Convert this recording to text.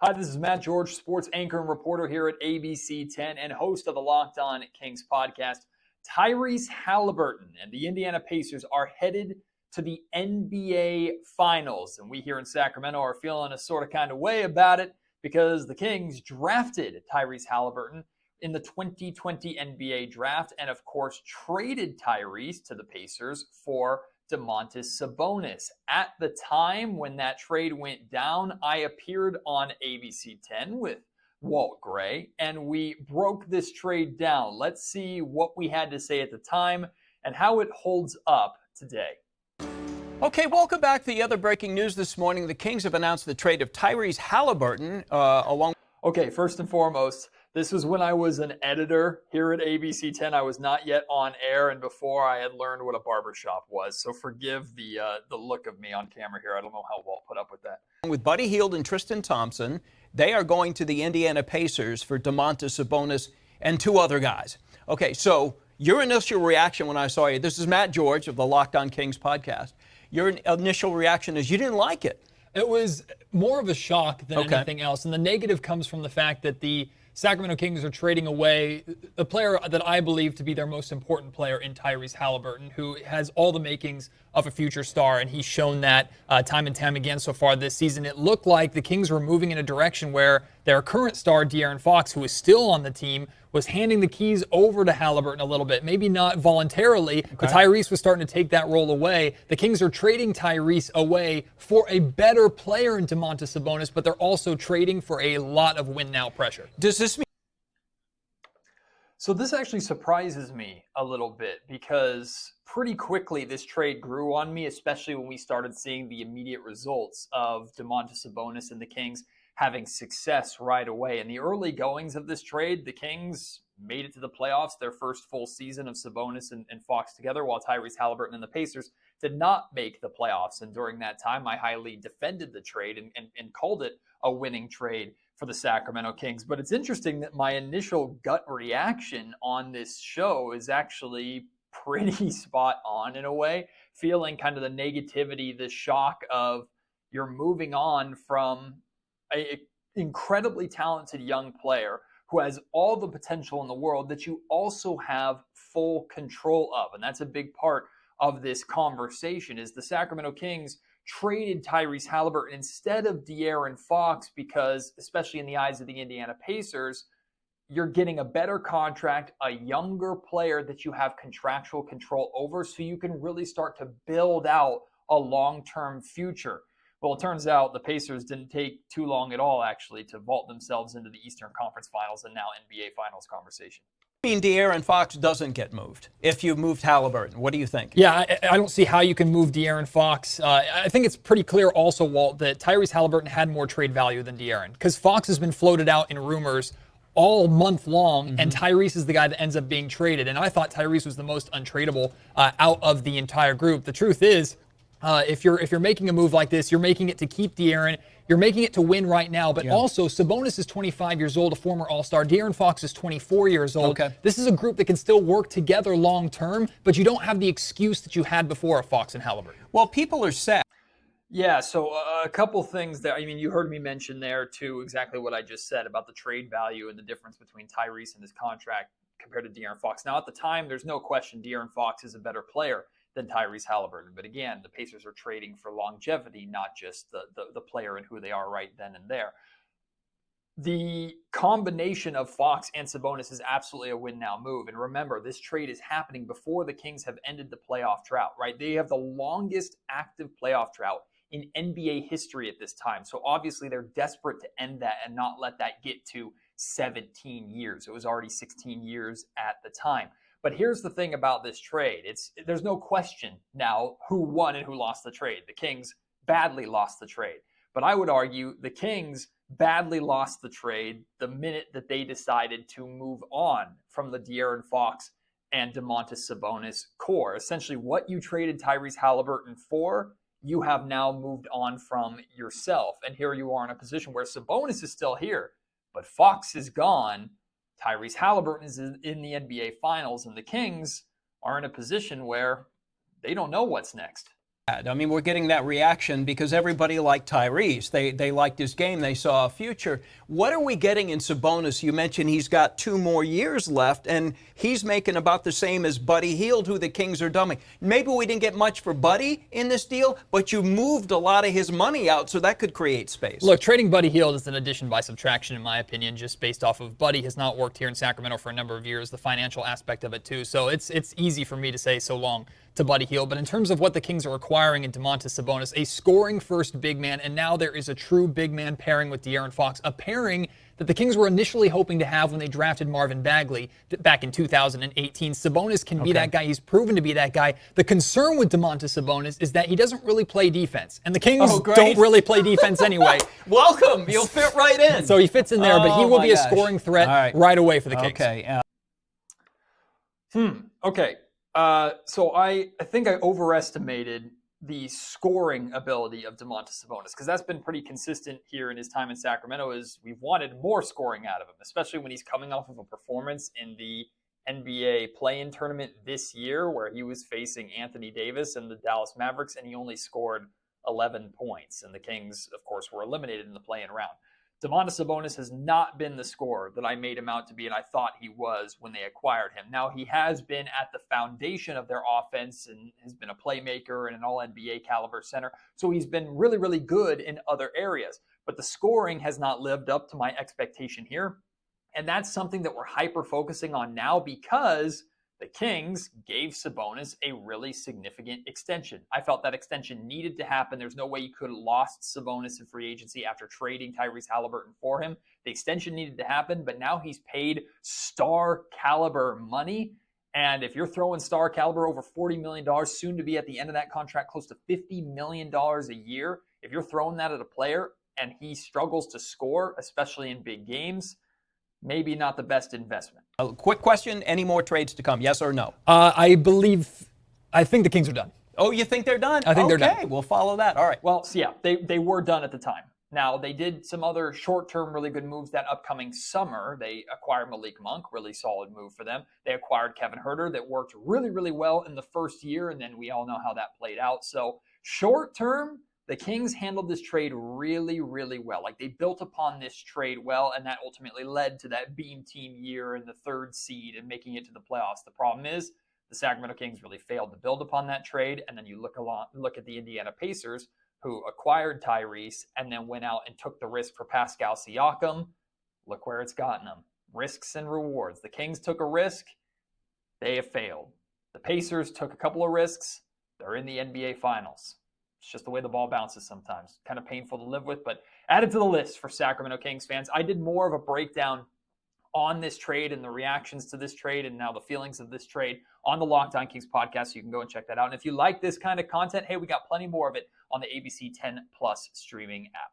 Hi, this is Matt George, sports anchor and reporter here at ABC 10 and host of the Locked On Kings podcast. Tyrese Haliburton and the Indiana Pacers are headed to the NBA Finals. And we here in Sacramento are feeling a sort of kind of way about it because the Kings drafted Tyrese Haliburton in the 2020 NBA draft and, of course, traded Tyrese to the Pacers for Domantas Sabonis. At the time when that trade went down, I appeared on ABC 10 with Walt Gray, and we broke this trade down. Let's see what we had to say at the time and how it holds up today. Okay, welcome back to the other breaking news this morning. The Kings have announced the trade of Tyrese Haliburton along. Okay, first and foremost, this was when I was an editor here at ABC 10. I was not yet on air, and before I had learned what a barbershop was. So forgive the look of me on camera here. I don't know how Walt put up with that. With Buddy Hield and Tristan Thompson, they are going to the Indiana Pacers for Domantas Sabonis and two other guys. Okay, so your initial reaction when I saw you, this is Matt George of the Locked On Kings podcast. Your initial reaction is you didn't like it. It was more of a shock than anything else. And the negative comes from the fact that the Sacramento Kings are trading away the player that I believe to be their most important player in Tyrese Haliburton, who has all the makings of a future star, and he's shown that time and time again so far this season. It looked like the Kings were moving in a direction where their current star, De'Aaron Fox, who is still on the team, was handing the keys over to Haliburton a little bit. Maybe not voluntarily, but Tyrese was starting to take that role away. The Kings are trading Tyrese away for a better player in Domantas Sabonis, but they're also trading for a lot of win-now pressure. Does this mean? So this actually surprises me a little bit because pretty quickly this trade grew on me, especially when we started seeing the immediate results of Domantas Sabonis and the Kings having success right away. In the early goings of this trade, the Kings made it to the playoffs, their first full season of Sabonis and Fox together, while Tyrese Haliburton and the Pacers did not make the playoffs. And during that time, I highly defended the trade and called it a winning trade for the Sacramento Kings. But it's interesting that my initial gut reaction on this show is actually pretty spot on in a way, feeling kind of the negativity, the shock of you're moving on from an incredibly talented young player who has all the potential in the world that you also have full control of. And that's a big part of this conversation is the Sacramento Kings traded Tyrese Haliburton instead of De'Aaron Fox because, especially in the eyes of the Indiana Pacers, you're getting a better contract, a younger player that you have contractual control over, so you can really start to build out a long-term future. Well, it turns out the Pacers didn't take too long at all, actually, to vault themselves into the Eastern Conference Finals and now NBA Finals conversation. I mean, De'Aaron Fox doesn't get moved if you moved Haliburton. What do you think? Yeah, I don't see how you can move De'Aaron Fox. I think it's pretty clear also, Walt, that Tyrese Haliburton had more trade value than De'Aaron because Fox has been floated out in rumors all month long, and Tyrese is the guy that ends up being traded. And I thought Tyrese was the most untradeable out of the entire group. The truth is, if you're making a move like this, you're making it to keep De'Aaron. You're making it to win right now, but also Sabonis is 25 years old, a former All-Star. De'Aaron Fox is 24 years old. Okay. This is a group that can still work together long-term, but you don't have the excuse that you had before of Fox and Haliburton. Well, people are sad. Yeah, so a couple things that, you heard me mention there too, exactly what I just said about the trade value and the difference between Tyrese and his contract compared to De'Aaron Fox. Now, at the time, there's no question De'Aaron Fox is a better player than Tyrese Haliburton. But again, the Pacers are trading for longevity, not just the player and who they are right then and there. The combination of Fox and Sabonis is absolutely a win-now move. And remember, this trade is happening before the Kings have ended the playoff drought, right? They have the longest active playoff drought in NBA history at this time. So obviously they're desperate to end that and not let that get to 17 years. It was already 16 years at the time. But here's the thing about this trade. There's no question now who won and who lost the trade. The Kings badly lost the trade. But I would argue the Kings badly lost the trade the minute that they decided to move on from the De'Aaron Fox and Domantas Sabonis core. Essentially, what you traded Tyrese Haliburton for, you have now moved on from yourself. And here you are in a position where Sabonis is still here, but Fox is gone. Tyrese Haliburton is in the NBA Finals, and the Kings are in a position where they don't know what's next. I mean, we're getting that reaction because everybody liked Tyrese. They liked his game. They saw a future. What are we getting in Sabonis? You mentioned he's got 2 more years left, and he's making about the same as Buddy Hield, who the Kings are dumping. Maybe we didn't get much for Buddy in this deal, but you moved a lot of his money out, so that could create space. Look, trading Buddy Hield is an addition by subtraction, in my opinion, just based off of Buddy has not worked here in Sacramento for a number of years, the financial aspect of it too. So it's easy for me to say so long to Buddy Hield. But in terms of what the Kings are acquiring in Domantas Sabonis, a scoring first big man, and now there is a true big man pairing with De'Aaron Fox, a pairing that the Kings were initially hoping to have when they drafted Marvin Bagley back in 2018. Sabonis can be that guy. He's proven to be that guy. The concern with Domantas Sabonis is that he doesn't really play defense, and the Kings don't really play defense anyway. Welcome. You'll fit right in. So he fits in there, but he will be a scoring threat right away for the Kings. Okay. Okay. So I think I overestimated the scoring ability of Domantas Sabonis, because that's been pretty consistent here in his time in Sacramento. Is we've wanted more scoring out of him, especially when he's coming off of a performance in the NBA play-in tournament this year where he was facing Anthony Davis and the Dallas Mavericks, and he only scored 11 points. And the Kings, of course, were eliminated in the play-in round. Domantas Sabonis has not been the scorer that I made him out to be, and I thought he was when they acquired him. Now, he has been at the foundation of their offense and has been a playmaker and an all-NBA caliber center, so he's been really, really good in other areas. But the scoring has not lived up to my expectation here, and that's something that we're hyper-focusing on now because the Kings gave Sabonis a really significant extension. I felt that extension needed to happen. There's no way you could have lost Sabonis in free agency after trading Tyrese Haliburton for him. The extension needed to happen, but now he's paid star caliber money. And if you're throwing star caliber over $40 million, soon to be at the end of that contract, close to $50 million a year, if you're throwing that at a player and he struggles to score, especially in big games, maybe not the best investment. A quick question, any more trades to come, yes or no? I think the Kings are done. Oh, you think they're done? I think they're done. Okay, we'll follow that. All right. Well, so yeah, they were done at the time. Now, they did some other short-term really good moves that upcoming summer. They acquired Malik Monk, really solid move for them. They acquired Kevin Huerter that worked really, really well in the first year, and then we all know how that played out. So short-term, the Kings handled this trade really, really well. Like, they built upon this trade well, and that ultimately led to that beam team year and the 3rd seed and making it to the playoffs. The problem is the Sacramento Kings really failed to build upon that trade, and then you look at the Indiana Pacers, who acquired Tyrese and then went out and took the risk for Pascal Siakam. Look where it's gotten them. Risks and rewards. The Kings took a risk. They have failed. The Pacers took a couple of risks. They're in the NBA Finals. It's just the way the ball bounces sometimes. Kind of painful to live with, but added to the list for Sacramento Kings fans. I did more of a breakdown on this trade and the reactions to this trade and now the feelings of this trade on the Locked On Kings podcast, so you can go and check that out. And if you like this kind of content, hey, we got plenty more of it on the ABC 10 Plus streaming app.